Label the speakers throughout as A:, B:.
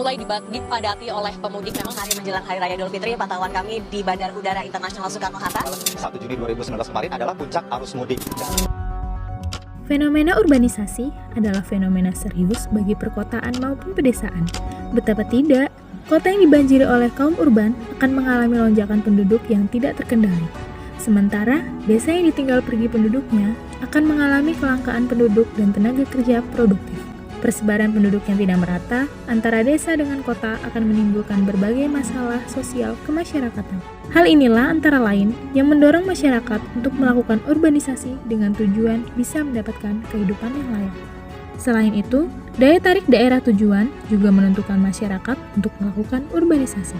A: mulai dipadati oleh pemudik. Memang hari menjelang Hari Raya Idul Fitri, pantauan kami di Bandara Udara Internasional Soekarno-Hatta.
B: 1 Juni 2019 kemarin adalah puncak arus mudik.
C: Fenomena urbanisasi adalah fenomena serius bagi perkotaan maupun pedesaan. Betapa tidak, kota yang dibanjiri oleh kaum urban akan mengalami lonjakan penduduk yang tidak terkendali. Sementara, desa yang ditinggal pergi penduduknya akan mengalami kelangkaan penduduk dan tenaga kerja produktif. Persebaran penduduk yang tidak merata antara desa dengan kota akan menimbulkan berbagai masalah sosial kemasyarakatan. Hal inilah antara lain yang mendorong masyarakat untuk melakukan urbanisasi dengan tujuan bisa mendapatkan kehidupan yang layak. Selain itu, daya tarik daerah tujuan juga menentukan masyarakat untuk melakukan urbanisasi.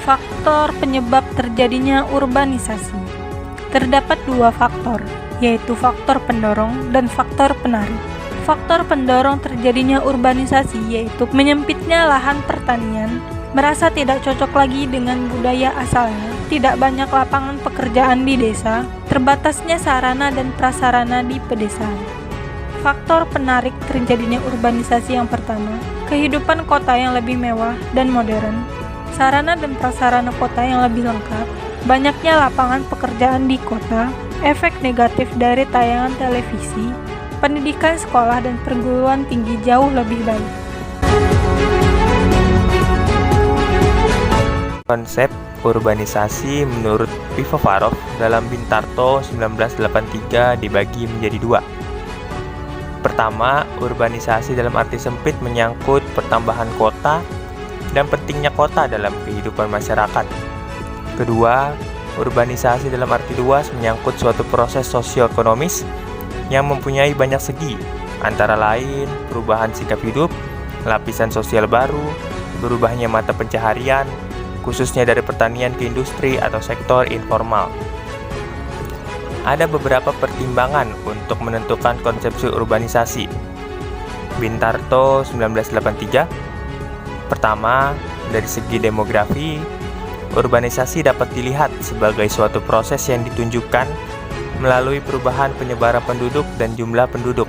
D: Faktor penyebab terjadinya urbanisasi. Terdapat dua faktor, yaitu faktor pendorong dan faktor penarik. Faktor pendorong terjadinya urbanisasi yaitu menyempitnya lahan pertanian, merasa tidak cocok lagi dengan budaya asalnya, tidak banyak lapangan pekerjaan di desa, terbatasnya sarana dan prasarana di pedesaan. Faktor penarik terjadinya urbanisasi yang pertama, kehidupan kota yang lebih mewah dan modern, sarana dan prasarana kota yang lebih lengkap, banyaknya lapangan pekerjaan di kota, efek negatif dari tayangan televisi, pendidikan sekolah dan perguruan tinggi jauh lebih baik.
E: Konsep urbanisasi menurut Pivovarov dalam Bintarto 1983 dibagi menjadi dua. Pertama, urbanisasi dalam arti sempit menyangkut pertambahan kota dan pentingnya kota dalam kehidupan masyarakat. Kedua, urbanisasi dalam arti luas menyangkut suatu proses sosioekonomis yang mempunyai banyak segi, antara lain perubahan sikap hidup, lapisan sosial baru, berubahnya mata pencaharian, khususnya dari pertanian ke industri atau sektor informal. Ada beberapa pertimbangan untuk menentukan konsepsi urbanisasi. Bintarto 1983. Pertama, dari segi demografi, urbanisasi dapat dilihat sebagai suatu proses yang ditunjukkan melalui perubahan penyebaran penduduk dan jumlah penduduk.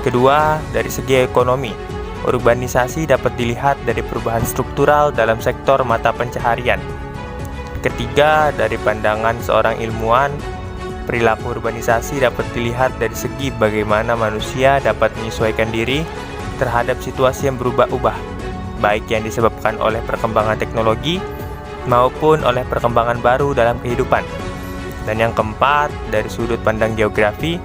E: Kedua, dari segi ekonomi, urbanisasi dapat dilihat dari perubahan struktural dalam sektor mata pencaharian. Ketiga, dari pandangan seorang ilmuwan, perilaku urbanisasi dapat dilihat dari segi bagaimana manusia dapat menyesuaikan diri terhadap situasi yang berubah-ubah, baik yang disebabkan oleh perkembangan teknologi maupun oleh perkembangan baru dalam kehidupan. Dan yang keempat, dari sudut pandang geografi,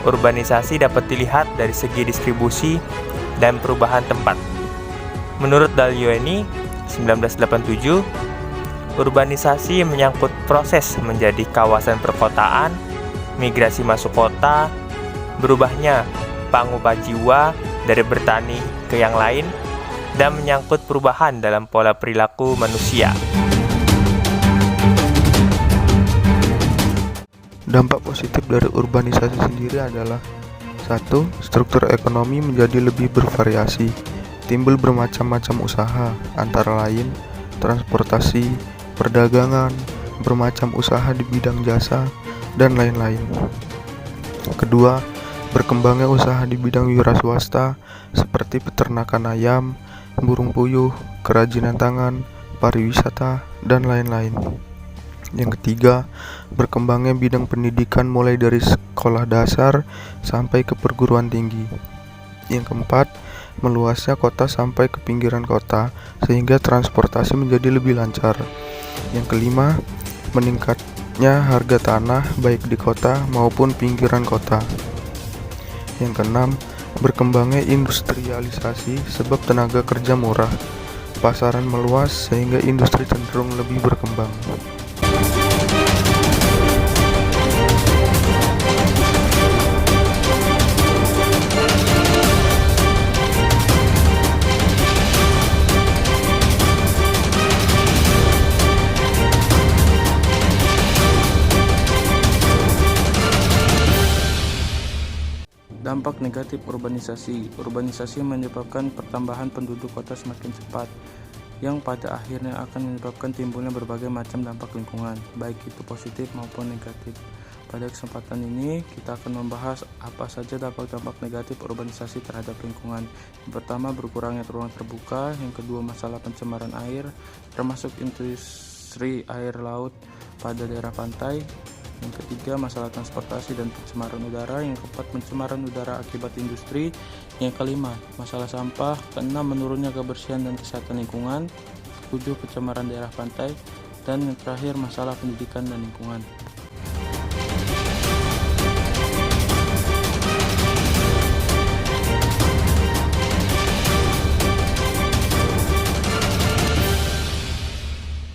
E: urbanisasi dapat dilihat dari segi distribusi dan perubahan tempat. Menurut Dalyoni 1987, urbanisasi menyangkut proses menjadi kawasan perkotaan, migrasi masuk kota, berubahnya pangubah jiwa dari bertani ke yang lain, dan menyangkut perubahan dalam pola perilaku manusia.
F: Dampak positif dari urbanisasi sendiri adalah 1. Struktur ekonomi menjadi lebih bervariasi. Timbul bermacam-macam usaha, antara lain transportasi, perdagangan, bermacam usaha di bidang jasa, dan lain-lain. Kedua, berkembangnya usaha di bidang wira swasta seperti peternakan ayam, burung puyuh, kerajinan tangan, pariwisata, dan lain-lain. Yang ketiga, berkembangnya bidang pendidikan mulai dari sekolah dasar sampai ke perguruan tinggi. Yang keempat, meluasnya kota sampai ke pinggiran kota sehingga transportasi menjadi lebih lancar. Yang kelima, meningkatnya harga tanah baik di kota maupun pinggiran kota. Yang keenam, berkembangnya industrialisasi sebab tenaga kerja murah. Pasaran meluas sehingga industri cenderung lebih berkembang.
G: Dampak negatif urbanisasi. Urbanisasi menyebabkan pertambahan penduduk kota semakin cepat, yang pada akhirnya akan menyebabkan timbulnya berbagai macam dampak lingkungan, baik itu positif maupun negatif. Pada kesempatan ini, kita akan membahas apa saja dampak-dampak negatif urbanisasi terhadap lingkungan. Yang pertama, berkurangnya ruang terbuka. Yang kedua, masalah pencemaran air, termasuk industri air laut pada daerah pantai. Yang ketiga, masalah transportasi dan pencemaran udara. Yang keempat, pencemaran udara akibat industri. Yang kelima, masalah sampah. Keenam, menurunnya kebersihan dan kesehatan lingkungan. Ketujuh, pencemaran daerah pantai. Dan yang terakhir, masalah pendidikan dan lingkungan.